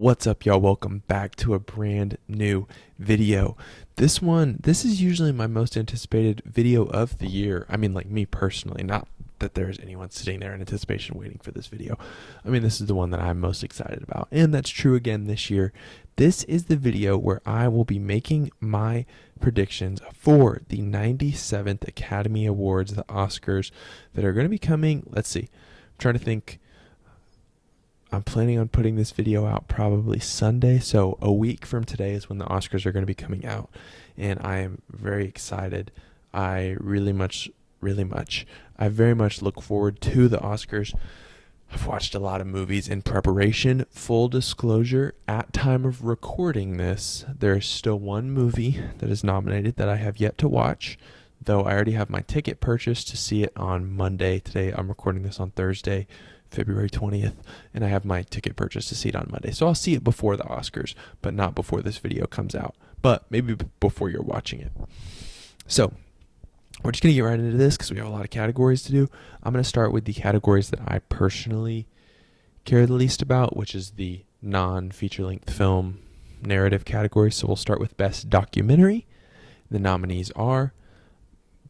What's up, y'all? Welcome back to a brand new video. This is usually my most anticipated video of the year. I mean, like me personally, not that there's anyone sitting there in anticipation waiting for this video. I mean, this is the one that I'm most excited about, and that's true again this year. This is the video where I will be making my predictions for the 97th Academy Awards, the Oscars, that are going to be coming. Let's see. I'm trying to think. I'm planning on putting this video out probably Sunday, so a week from today is when the Oscars are going to be coming out, and I am very excited. I very much look forward to the Oscars. I've watched a lot of movies in preparation. Full disclosure, at time of recording this, there is still one movie that is nominated that I have yet to watch, though I already have my ticket purchased to see it on Monday. Today I'm recording this on Thursday, February 20th, and I have my ticket purchased to see it on Monday. So I'll see it before the Oscars, but not before this video comes out. But maybe before you're watching it. So we're just going to get right into this because we have a lot of categories to do. I'm going to start with the categories that I personally care the least about, which is the non-feature length film narrative category. So we'll start with Best Documentary. The nominees are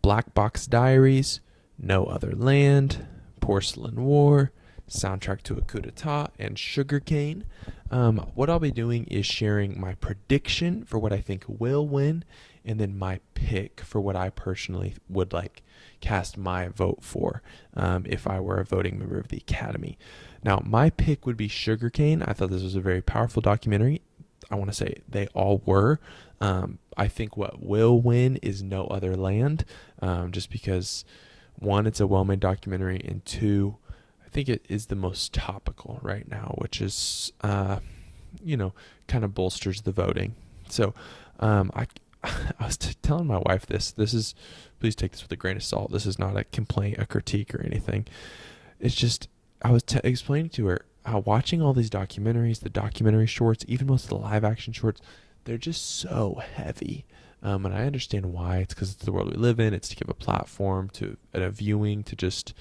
Black Box Diaries, No Other Land, Porcelain War, Soundtrack to a Coup d'etat, and Sugarcane. What I'll be doing is sharing my prediction for what I think will win, and then my pick for what I personally would like cast my vote for if I were a voting member of the Academy. Now, my pick would be Sugarcane. I thought this was a very powerful documentary. I want to say they all were. I think what will win is No Other Land, just because, one, it's a well-made documentary, and two, I think it is the most topical right now, which is, kind of bolsters the voting. So I was telling my wife this. Please take this with a grain of salt. This is not a complaint, a critique, or anything. It's just, I was explaining to her how watching all these documentaries, the documentary shorts, even most of the live action shorts, they're just so heavy. And I understand why. It's because it's the world we live in. It's to give a platform to a viewing to just,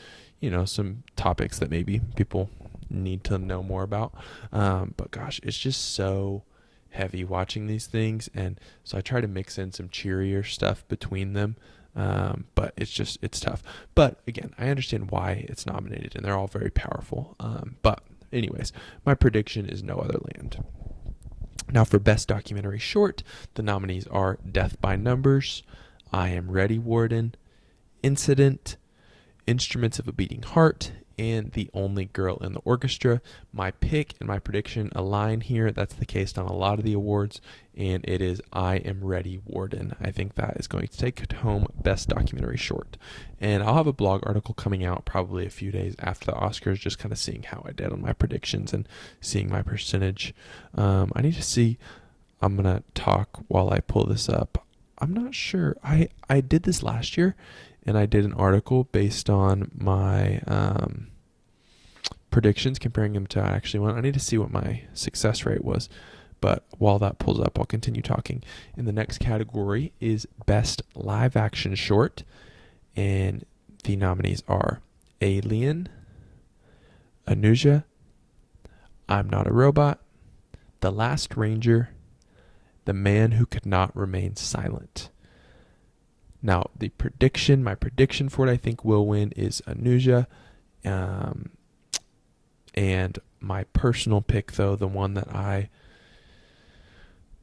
some topics that maybe people need to know more about. But gosh, it's just so heavy watching these things. And so I try to mix in some cheerier stuff between them. But it's tough. But again, I understand why it's nominated, and they're all very powerful. But anyways, my prediction is No Other Land. Now, for Best Documentary Short, the nominees are Death by Numbers, I Am Ready, Warden, Incident, Instruments of a Beating Heart, and The Only Girl in the Orchestra. My pick and my prediction align here. That's the case on a lot of the awards, and it is I Am Ready, Warden. I think that is going to take home Best Documentary Short. And I'll have a blog article coming out probably a few days after the Oscars, just kind of seeing how I did on my predictions and seeing my percentage. I need to see. I'm going to talk while I pull this up. I'm not sure. I did this last year, and I did an article based on my predictions, comparing them to actually one. I need to see what my success rate was. But while that pulls up, I'll continue talking. And the next category is Best Live Action Short. And the nominees are Alien, Anuja, I'm Not a Robot, The Last Ranger, The Man Who Could Not Remain Silent. Now, my prediction for what I think will win is Anuja. And my personal pick, though, the one that I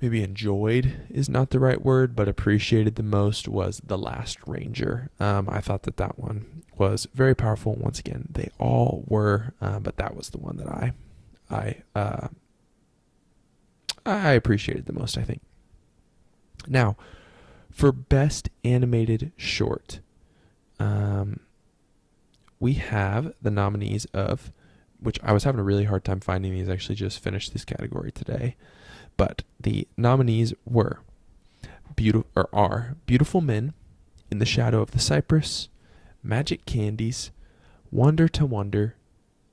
maybe enjoyed is not the right word, but appreciated the most, was The Last Ranger. I thought that one was very powerful. Once again, they all were, but that was the one that I appreciated the most, I think. Now, for Best Animated Short, we have the nominees of, which I was having a really hard time finding these. I actually just finished this category today. But the nominees are Beautiful Men, In the Shadow of the Cypress, Magic Candies, Wonder to Wonder,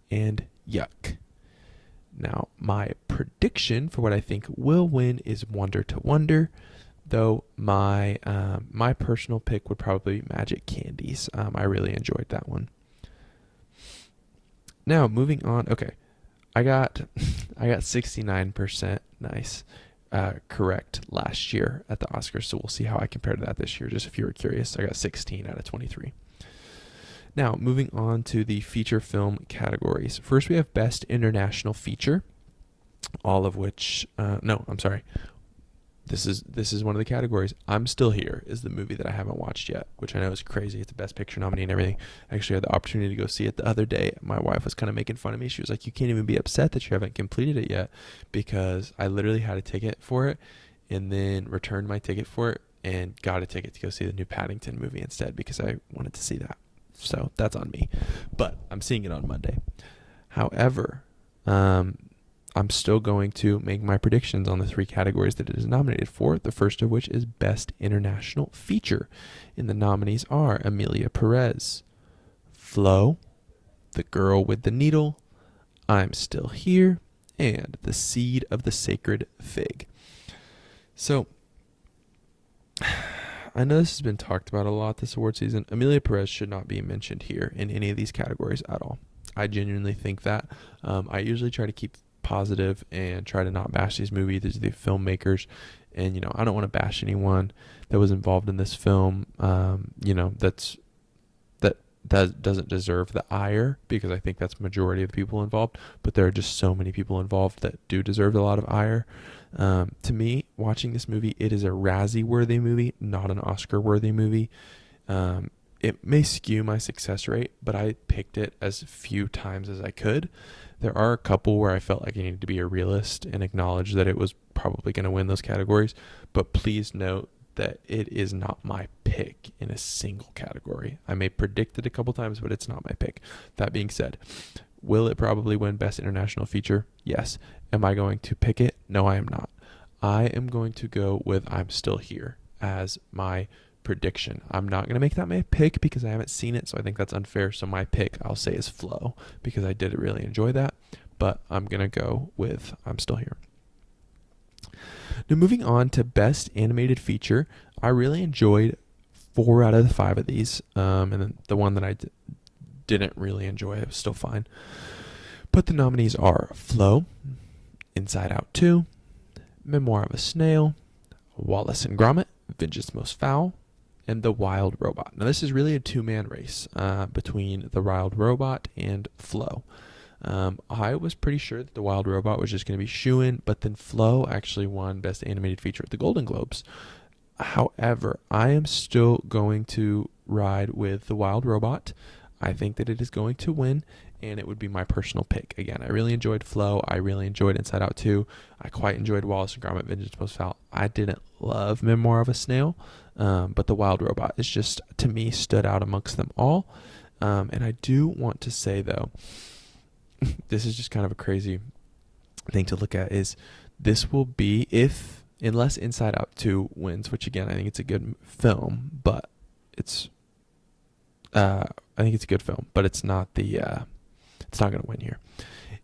and Yuck. Now, my prediction for what I think will win is Wonder to Wonder, though my personal pick would probably be Magic Candies. I really enjoyed that one. Now, moving on. Okay, I got I got 69% nice correct last year at the Oscars, so we'll see how I compare to that this year. Just if you were curious, I got 16 out of 23. Now, moving on to the feature film categories. First, we have Best International Feature, all of which, no, I'm sorry. This is one of the categories. I'm Still Here is the movie that I haven't watched yet, which I know is crazy. It's a Best Picture nominee and everything. I actually had the opportunity to go see it the other day. My wife was kind of making fun of me. She was like, "You can't even be upset that you haven't completed it yet," because I literally had a ticket for it and then returned my ticket for it and got a ticket to go see the new Paddington movie instead because I wanted to see that. So that's on me. But I'm seeing it on Monday. However, I'm still going to make my predictions on the 3 categories that it is nominated for, the first of which is Best International Feature. And the nominees are Emilia Perez, Flo, The Girl with the Needle, I'm Still Here, and The Seed of the Sacred Fig. So, I know this has been talked about a lot this award season. Emilia Perez should not be mentioned here in any of these categories at all. I genuinely think that. I usually try to keep positive and try to not bash these movies, the filmmakers, and I don't want to bash anyone that was involved in this film. That doesn't deserve the ire, because I think that's the majority of the people involved. But there are just so many people involved that do deserve a lot of ire. To me, watching this movie, it is a Razzie-worthy movie, not an Oscar-worthy movie. It may skew my success rate, but I picked it as few times as I could. There are a couple where I felt like I needed to be a realist and acknowledge that it was probably going to win those categories. But please note that it is not my pick in a single category. I may predict it a couple times, but it's not my pick. That being said, will it probably win Best International Feature? Yes. Am I going to pick it? No, I am not. I am going to go with I'm Still Here as my prediction. I'm not going to make that my pick because I haven't seen it, so I think that's unfair. So my pick, I'll say, is Flow, because I did really enjoy that. But I'm going to go with I'm Still Here. Now, moving on to Best Animated Feature, I really enjoyed 4 out of the 5 of these. And then the one that I didn't really enjoy, it was still fine. But the nominees are Flow, Inside Out 2, Memoir of a Snail, Wallace and Gromit, Vengeance Most Foul, and The Wild Robot. Now, this is really a 2-man race between The Wild Robot and Flow. I was pretty sure that The Wild Robot was just going to be shoo-in, but then Flow actually won Best Animated Feature at the Golden Globes. However, I am still going to ride with The Wild Robot. I think that it is going to win, and it would be my personal pick. Again, I really enjoyed Flow. I really enjoyed Inside Out 2. I quite enjoyed Wallace and Gromit, Vengeance Most Foul. I didn't love Memoir of a Snail, but The Wild Robot is just, to me, stood out amongst them all. And I do want to say, though, this is just kind of a crazy thing to look at, is this will be, unless Inside Out 2 wins, which again, I think it's a good film, but I think it's a good film, but it's not it's not going to win here.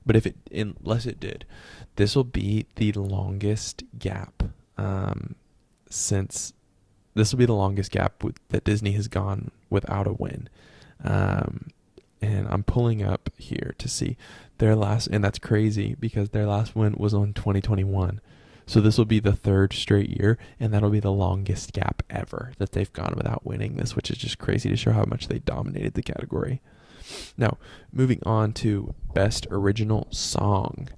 But unless it did, this will be the longest gap that Disney has gone without a win. And I'm pulling up here to see their last, and that's crazy because their last win was on 2021. So this will be the 3rd straight year, and that'll be the longest gap ever that they've gone without winning this, which is just crazy to show how much they dominated the category. Now, moving on to Best Original Song.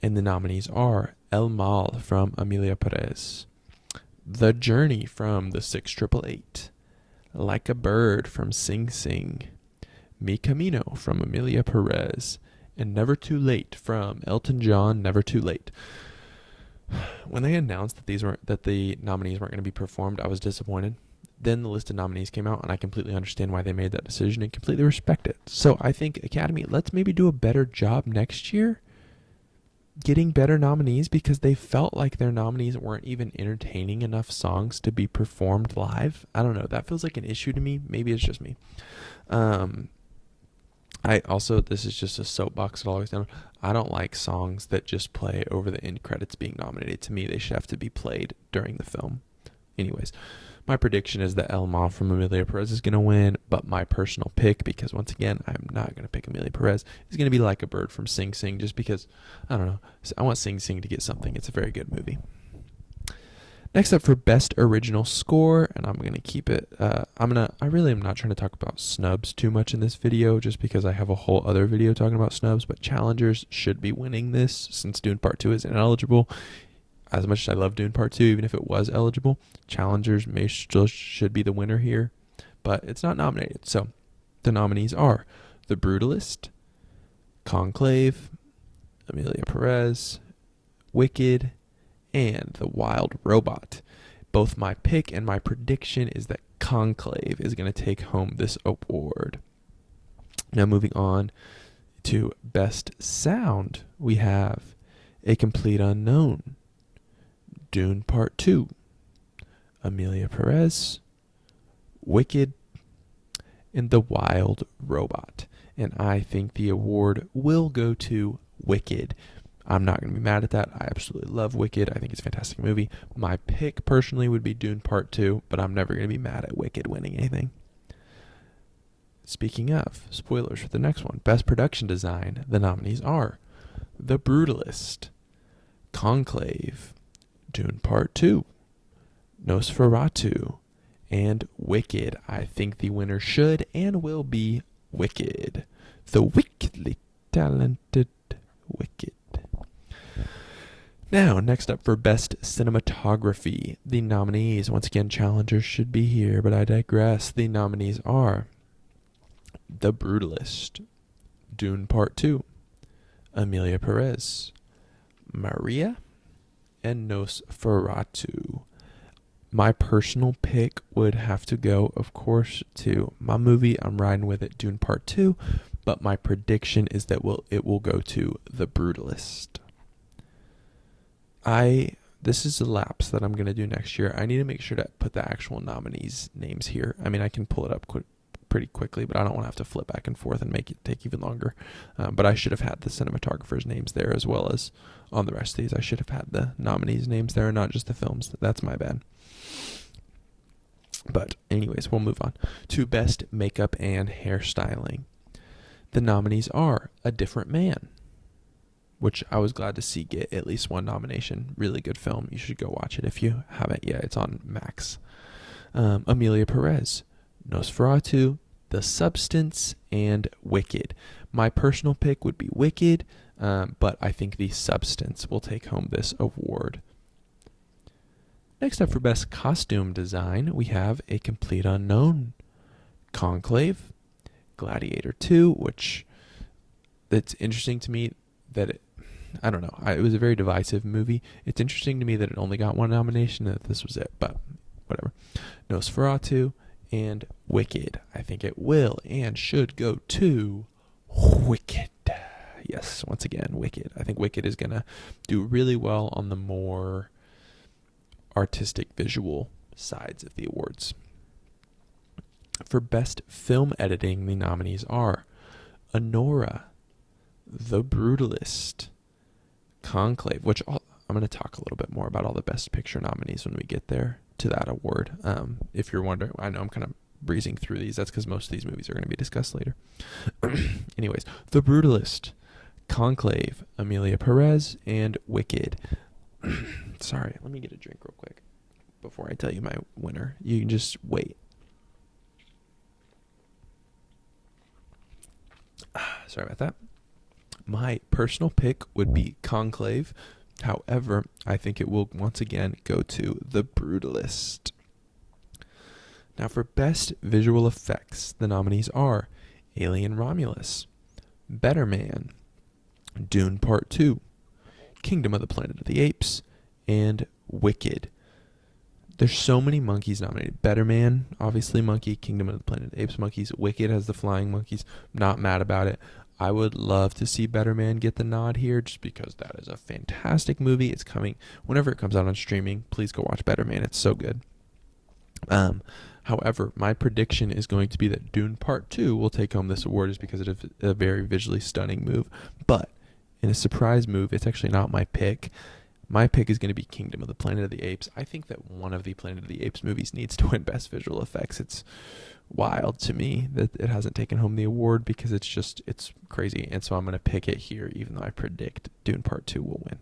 And the nominees are El Mal from Emilia Perez, The Journey from the 6888, Like a Bird from Sing Sing, Mi Camino from Emilia Perez, and Never Too Late from Elton John, Never Too Late. When they announced that the nominees weren't going to be performed, I was disappointed. Then the list of nominees came out, and I completely understand why they made that decision and completely respect it. So I think, Academy, let's maybe do a better job next year getting better nominees, because they felt like their nominees weren't even entertaining enough songs to be performed live. I don't know. That feels like an issue to me. Maybe it's just me. This is just a soapbox that always down. I don't like songs that just play over the end credits being nominated. To me, they should have to be played during the film. Anyways, My prediction is that El Ma from Amelia Perez is going to win, but my personal pick, because once again, I'm not going to pick Amelia Perez, is going to be Like a Bird from Sing Sing, just because, I don't know, I want Sing Sing to get something. It's a very good movie. Next up for Best Original Score, and I'm going to keep it, I really am not trying to talk about snubs too much in this video, just because I have a whole other video talking about snubs, but challengers should be winning this, since Dune Part 2 is ineligible. As much as I love Dune Part 2, even if it was eligible, challengers should be the winner here, but it's not nominated. So the nominees are The Brutalist, Conclave, Amelia Perez, Wicked, and The Wild Robot. Both my pick and my prediction is that Conclave is going to take home this award. Now moving on to Best Sound, we have A Complete Unknown, Dune Part 2, Amelia Perez, Wicked, and The Wild Robot. And I think the award will go to Wicked. I'm not going to be mad at that. I absolutely love Wicked. I think it's a fantastic movie. My pick personally would be Dune Part 2, but I'm never going to be mad at Wicked winning anything. Speaking of, spoilers for the next one. Best Production Design, the nominees are The Brutalist, Conclave, Dune Part 2, Nosferatu, and Wicked. I think the winner should and will be Wicked. The wickedly talented Wicked. Now, next up for Best Cinematography, the nominees, once again, challengers should be here, but I digress. The nominees are The Brutalist, Dune Part 2, Amelia Perez, Maria, and Nosferatu. My personal pick would have to go, of course, to my movie. I'm riding with it, Dune Part 2, but my prediction is that it will go to The Brutalist. This is a lapse that I'm going to do next year. I need to make sure to put the actual nominees' names here. I mean, I can pull it up pretty quickly, but I don't want to have to flip back and forth and make it take even longer. But I should have had the cinematographers' names there, as well as on the rest of these. I should have had the nominees' names there and not just the films. That's my bad. But anyways, we'll move on to Best Makeup and Hairstyling. The nominees are A Different Man, which I was glad to see get at least one nomination. Really good film. You should go watch it if you haven't yet. It's on Max. Amelia Perez, Nosferatu, The Substance, and Wicked. My personal pick would be Wicked, but I think The Substance will take home this award. Next up for Best Costume Design, we have A Complete Unknown, Conclave, Gladiator 2, which it's interesting to me that I don't know. It was a very divisive movie. It's interesting to me that it only got one nomination and that this was it, but whatever. Nosferatu and Wicked. I think it will and should go to Wicked. Yes, once again, Wicked. I think Wicked is going to do really well on the more artistic visual sides of the awards. For Best Film Editing, the nominees are Anora, The Brutalist, Conclave, which I'm going to talk a little bit more about all the Best Picture nominees when we get there to that award. If you're wondering, I know I'm kind of breezing through these. That's because most of these movies are going to be discussed later. Anyways, The Brutalist, Conclave, Amelia Perez, and Wicked. Sorry, let me get a drink real quick before I tell you my winner. You can just wait. Sorry about that. My personal pick would be Conclave. However, I think it will once again go to The Brutalist. Now for Best Visual Effects, the nominees are Alien Romulus, Better Man, Dune Part 2, Kingdom of the Planet of the Apes, and Wicked. There's so many monkeys nominated. Better Man, obviously monkey. Kingdom of the Planet of the Apes, monkeys. Wicked has the flying monkeys. I'm not mad about it. I would love to see Better Man get the nod here just because that is a fantastic movie. It's coming whenever it comes out on streaming. Please go watch Better Man. It's so good. However, my prediction is going to be that Dune Part 2 will take home this award just because it is a very visually stunning move. But in a surprise move, it's actually not my pick. My pick is going to be Kingdom of the Planet of the Apes. I think that one of the Planet of the Apes movies needs to win Best Visual Effects. It's wild to me that it hasn't taken home the award because it's crazy. And so I'm going to pick it here, even though I predict Dune Part 2 will win.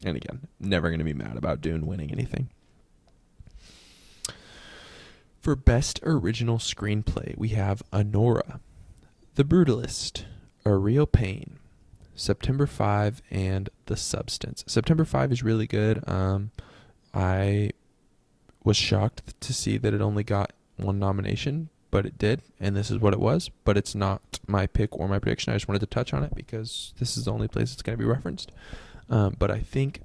And again, never going to be mad about Dune winning anything. For Best Original Screenplay, we have Anora, The Brutalist, A Real Pain, September 5, and The Substance. September 5 is really good. I was shocked to see that it only got one nomination, but it did, and this is what it was. But it's not my pick or my prediction. I just wanted to touch on it because this is the only place it's going to be referenced. But I think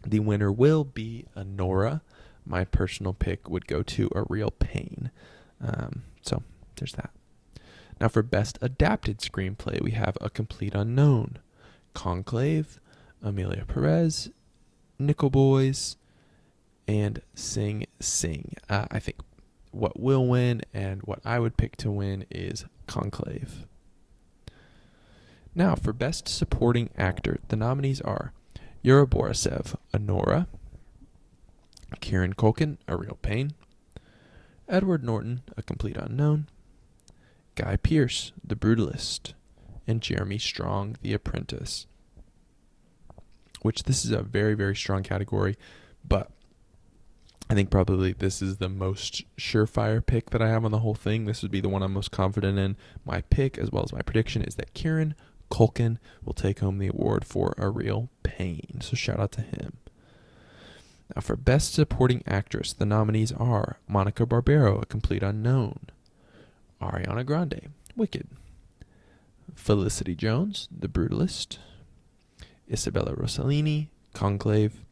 the winner will be Anora. My personal pick would go to A Real Pain. So there's that. Now for Best Adapted Screenplay, we have A Complete Unknown, Conclave, Amelia Perez, Nickel Boys, and Sing Sing. I think what will win and what I would pick to win is Conclave. Now for Best Supporting Actor, the nominees are Yura Borisev, Anora, Kieran Culkin, A Real Pain, Edward Norton, A Complete Unknown, Guy Pearce, The Brutalist, and Jeremy Strong, The Apprentice. Which this is a very, very strong category, but I think probably this is the most surefire pick that I have on the whole thing. This would be the one I'm most confident in. My pick, as well as my prediction, is that Kieran Culkin will take home the award for A Real Pain. So shout out to him. Now for Best Supporting Actress, the nominees are Monica Barbero, A Complete Unknown, Ariana Grande, Wicked, Felicity Jones, The Brutalist, Isabella Rossellini, Conclave,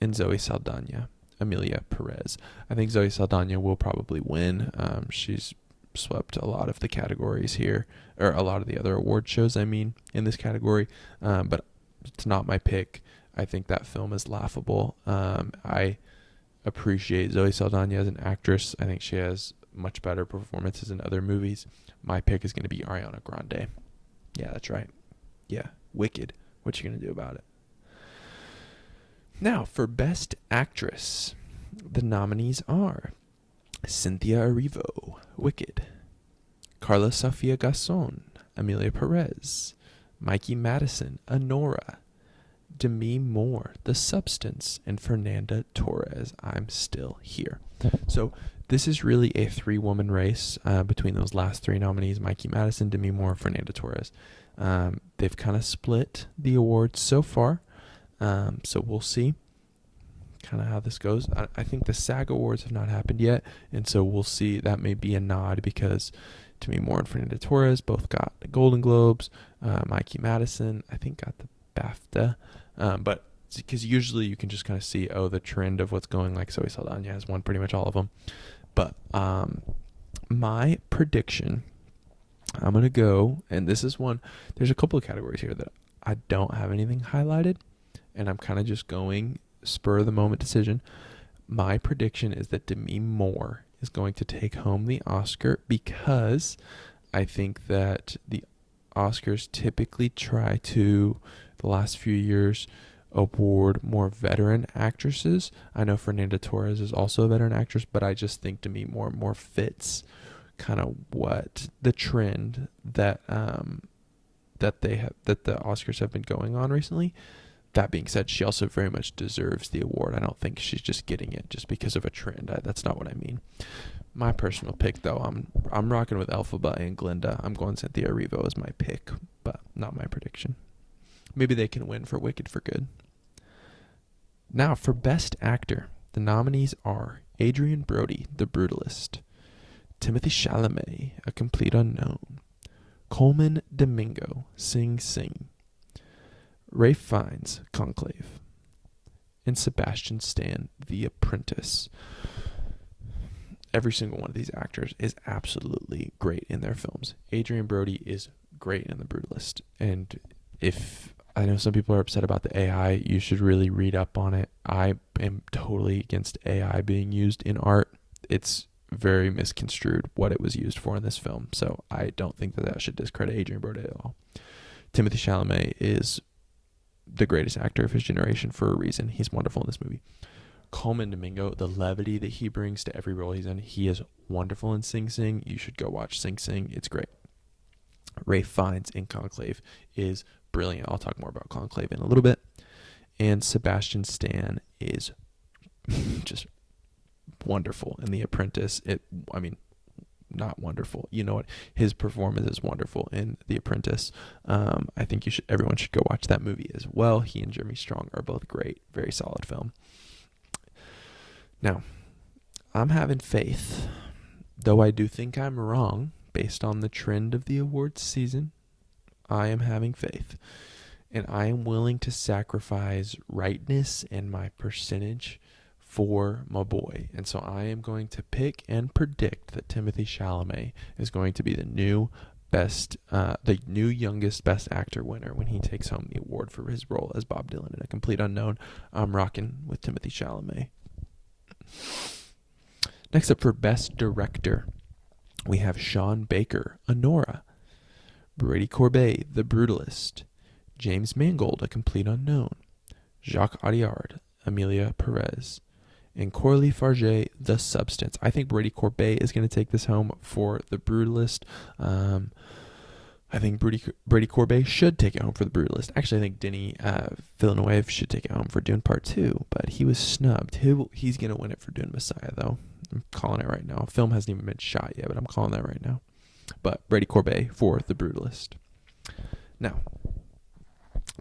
and Zoe Saldana, Amelia Perez. I think Zoe Saldana will probably win. She's swept a lot of the categories here, or a lot of the other award shows, in this category, but it's not my pick. I think that film is laughable. I appreciate Zoe Saldana as an actress. I think she has much better performances in other movies. My pick is going to be Ariana Grande. Yeah, that's right. Yeah, Wicked. What you going to do about it? Now, for Best Actress, the nominees are Cynthia Erivo, Wicked, Carla Sofia Gasson, Amelia Perez, Mikey Madison, Anora, Demi Moore, The Substance, and Fernanda Torres, I'm Still Here. So this is really a three-woman race between those last three nominees, Mikey Madison, Demi Moore, Fernanda Torres. They've kind of split the awards so far, so we'll see kind of how this goes. I think the SAG Awards have not happened yet, and so we'll see. That may be a nod because Demi Moore and Fernanda Torres both got the Golden Globes. Mikey Madison, I think, got the BAFTA. But because usually you can just kind of see, the trend of what's going, like Zoe Saldana has won pretty much all of them. But my prediction, I'm going to go, and this is one, there's a couple of categories here that I don't have anything highlighted, and I'm kind of just going spur of the moment decision. My prediction is that Demi Moore is going to take home the Oscar because I think that the Oscars typically try to, the last few years, award more veteran actresses. I know Fernanda Torres is also a veteran actress, but I just think Demi Moore more fits kind of what the trend that that the Oscars have been going on recently. That being said, she also very much deserves the award. I don't think she's just getting it just because of a trend. That's not what I mean. My personal pick, though, I'm rocking with Elphaba and Glinda. I'm going Cynthia Erivo as my pick, but not my prediction. Maybe they can win for Wicked for Good. Now, for Best Actor, the nominees are Adrian Brody, The Brutalist, Timothée Chalamet, A Complete Unknown, Coleman Domingo, Sing Sing, Ralph Fiennes, Conclave, and Sebastian Stan, The Apprentice. Every single one of these actors is absolutely great in their films. Adrian Brody is great in The Brutalist, and if I know some people are upset about the AI, you should really read up on it. I am totally against AI being used in art. It's very misconstrued what it was used for in this film, so I don't think that should discredit Adrian Brody at all. Timothée Chalamet is the greatest actor of his generation for a reason. He's wonderful in this movie. Coleman Domingo, the levity that he brings to every role he's in, he is wonderful in Sing Sing. You should go watch Sing Sing. It's great. Ralph Fiennes in Conclave is brilliant. I'll talk more about Conclave in a little bit. And Sebastian Stan is just wonderful in The Apprentice. Not wonderful. You know what? His performance is wonderful in The Apprentice. I think everyone should go watch that movie as well. He and Jeremy Strong are both great. Very solid film. Now, I'm having faith, though I do think I'm wrong based on the trend of the awards season. I am having faith, and I am willing to sacrifice rightness and my percentage for my boy. And so I am going to pick and predict that Timothée Chalamet is going to be the new youngest Best Actor winner when he takes home the award for his role as Bob Dylan in A Complete Unknown. I'm rocking with Timothée Chalamet. Next up for Best Director, we have Sean Baker, Anora, Brady Corbet, The Brutalist, James Mangold, A Complete Unknown, Jacques Audiard, Emilia Perez, and Coralie Farge, The Substance. I think Brady Corbet is going to take this home for The Brutalist. I think Brady Corbet should take it home for The Brutalist. Actually, I think Denis Villeneuve should take it home for Dune Part 2, but he was snubbed. He's going to win it for Dune Messiah, though. I'm calling it right now. Film hasn't even been shot yet, but I'm calling that right now. But Brady Corbet for The Brutalist. Now,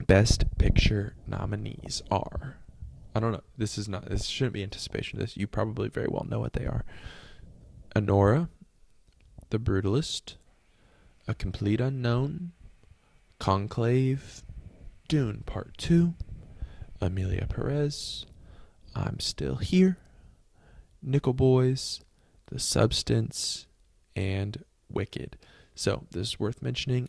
Best Picture nominees are... I don't know. This shouldn't be anticipation. You probably very well know what they are. Anora, The Brutalist, A Complete Unknown, Conclave, Dune Part 2, Emilia Perez, I'm Still Here, Nickel Boys, The Substance, and Wicked. So this is worth mentioning.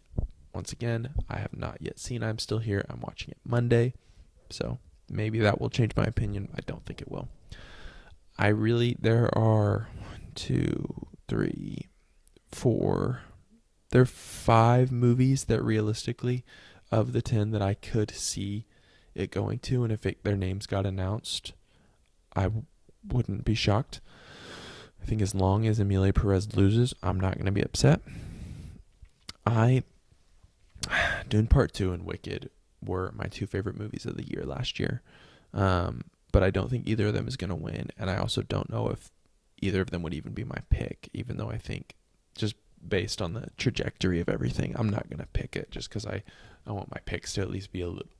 Once again, I have not yet seen I'm Still Here. I'm watching it Monday. So maybe that will change my opinion. I don't think it will. There are 5 movies that realistically, of the 10 that I could see it going to, and if their names got announced, I wouldn't be shocked. I think as long as Emilia Perez loses, I'm not going to be upset. Dune Part 2 and Wicked were my 2 favorite movies of the year last year. But I don't think either of them is going to win, and I also don't know if either of them would even be my pick, even though I think just based on the trajectory of everything, I'm not going to pick it just because I want my picks to at least be a little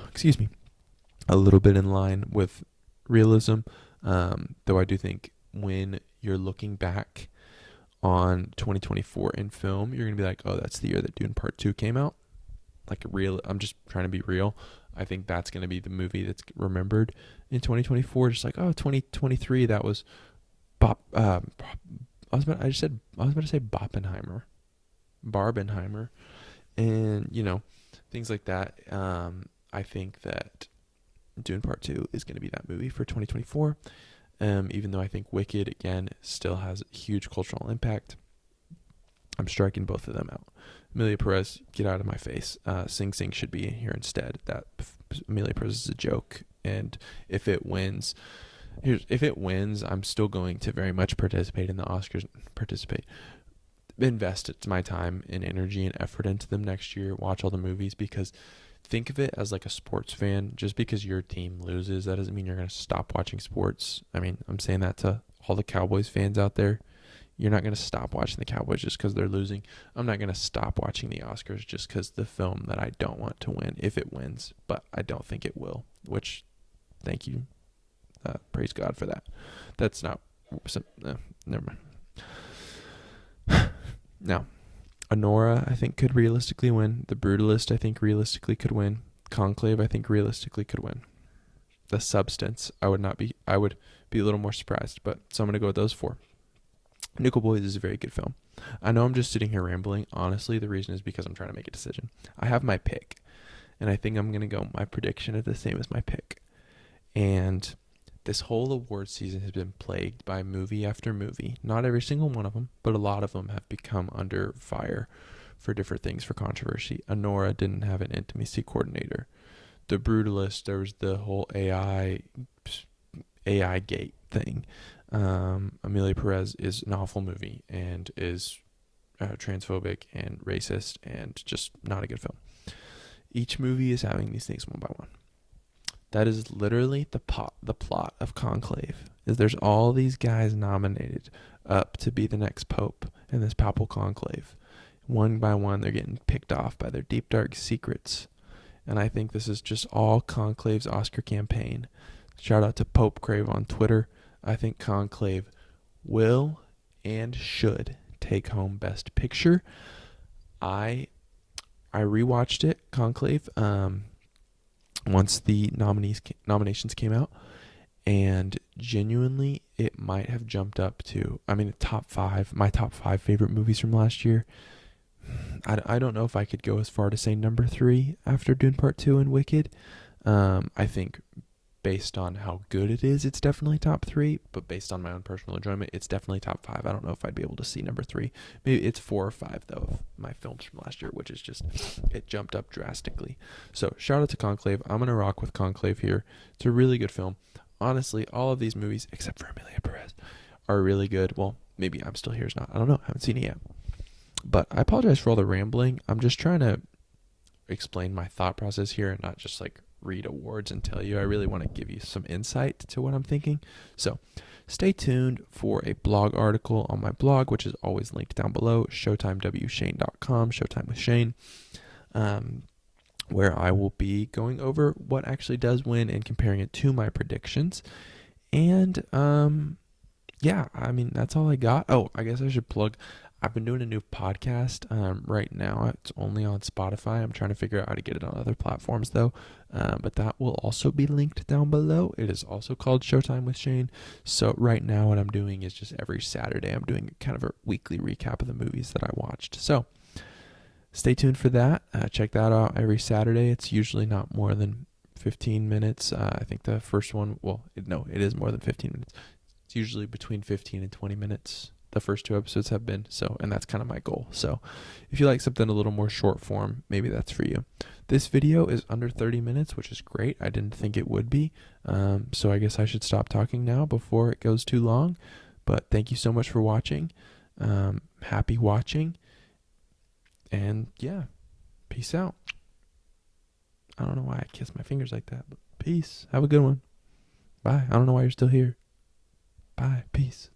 excuse me, a little bit in line with realism. Though I do think when you're looking back on 2024 in film, you're going to be like, oh, that's the year that Dune Part 2 came out. I'm just trying to be real. I think that's going to be the movie that's remembered in 2024. Just like, oh, 2023, that was Bob. I was about to say Barbenheimer, and things like that. I think that Dune Part 2 is going to be that movie for 2024. Even though I think Wicked again still has a huge cultural impact, I'm striking both of them out. Emilia Perez, get out of my face. Sing Sing should be in here instead. That Emilia Perez is a joke, and if it wins, I'm still going to very much participate in the Oscars. Invest my time and energy and effort into them next year. Watch all the movies, because think of it as like a sports fan. Just because your team loses, that doesn't mean you're going to stop watching sports. I mean, I'm saying that to all the Cowboys fans out there. You're not going to stop watching the Cowboys just because they're losing. I'm not going to stop watching the Oscars just because the film that I don't want to win, if it wins, but I don't think it will, which, thank you. Praise God for that. That's not... never mind. Now, Anora, I think, could realistically win. The Brutalist, I think, realistically could win. Conclave, I think, realistically could win. The Substance, I would be a little more surprised, but so I'm going to go with those 4. Nickel Boys is a very good film. I know I'm just sitting here rambling. Honestly, the reason is because I'm trying to make a decision. I have my pick, and I think I'm going to go, my prediction is the same as my pick. And this whole award season has been plagued by movie after movie. Not every single one of them, but a lot of them have become under fire for different things for controversy. Anora didn't have an intimacy coordinator. The Brutalist, there was the whole AI gate thing. Amelia Perez is an awful movie and is transphobic and racist and just not a good film. Each movie is having these things one by one. That is literally the plot of Conclave. Is there's all these guys nominated up to be the next pope in this papal conclave. One by one, they're getting picked off by their deep dark secrets. And I think this is just all Conclave's Oscar campaign. Shout out to Pope Crave on Twitter. I think Conclave will and should take home Best Picture. I rewatched it, Conclave, once the nominations came out, and genuinely it might have jumped up to, my top 5 favorite movies from last year. I don't know if I could go as far to say number 3 after Dune Part 2 and Wicked. I think based on how good it is, it's definitely top 3, but based on my own personal enjoyment, it's definitely top 5. I don't know if I'd be able to see number 3. Maybe it's 4 or 5 though of my films from last year, which is just, it jumped up drastically. So shout out to Conclave. I'm gonna rock with Conclave here. It's a really good film. Honestly, all of these movies except for Amelia Perez are really good. Well, maybe I'm Still Here is not. I don't know. I haven't seen it yet. But I apologize for all the rambling. I'm just trying to explain my thought process here and not just like read awards and tell you. I really want to give you some insight to what I'm thinking. So stay tuned for a blog article on my blog, which is always linked down below, showtimewshane.com, Showtime with Shane, where I will be going over what actually does win and comparing it to my predictions. And yeah, that's all I got. Oh, I guess I should plug, I've been doing a new podcast right now. It's only on Spotify. I'm trying to figure out how to get it on other platforms though. But that will also be linked down below. It is also called Showtime with Shane. So right now what I'm doing is just every Saturday I'm doing kind of a weekly recap of the movies that I watched. So stay tuned for that. Check that out every Saturday. It's usually not more than 15 minutes. I think the first one, it is more than 15 minutes. It's usually between 15 and 20 minutes. The first 2 episodes have been, and that's kind of my goal. So if you like something a little more short form, maybe that's for you. This video is under 30 minutes, which is great. I didn't think it would be. So I guess I should stop talking now before it goes too long. But thank you so much for watching. Happy watching. And yeah, peace out. I don't know why I kiss my fingers like that, but peace. Have a good one. Bye. I don't know why you're still here. Bye. Peace.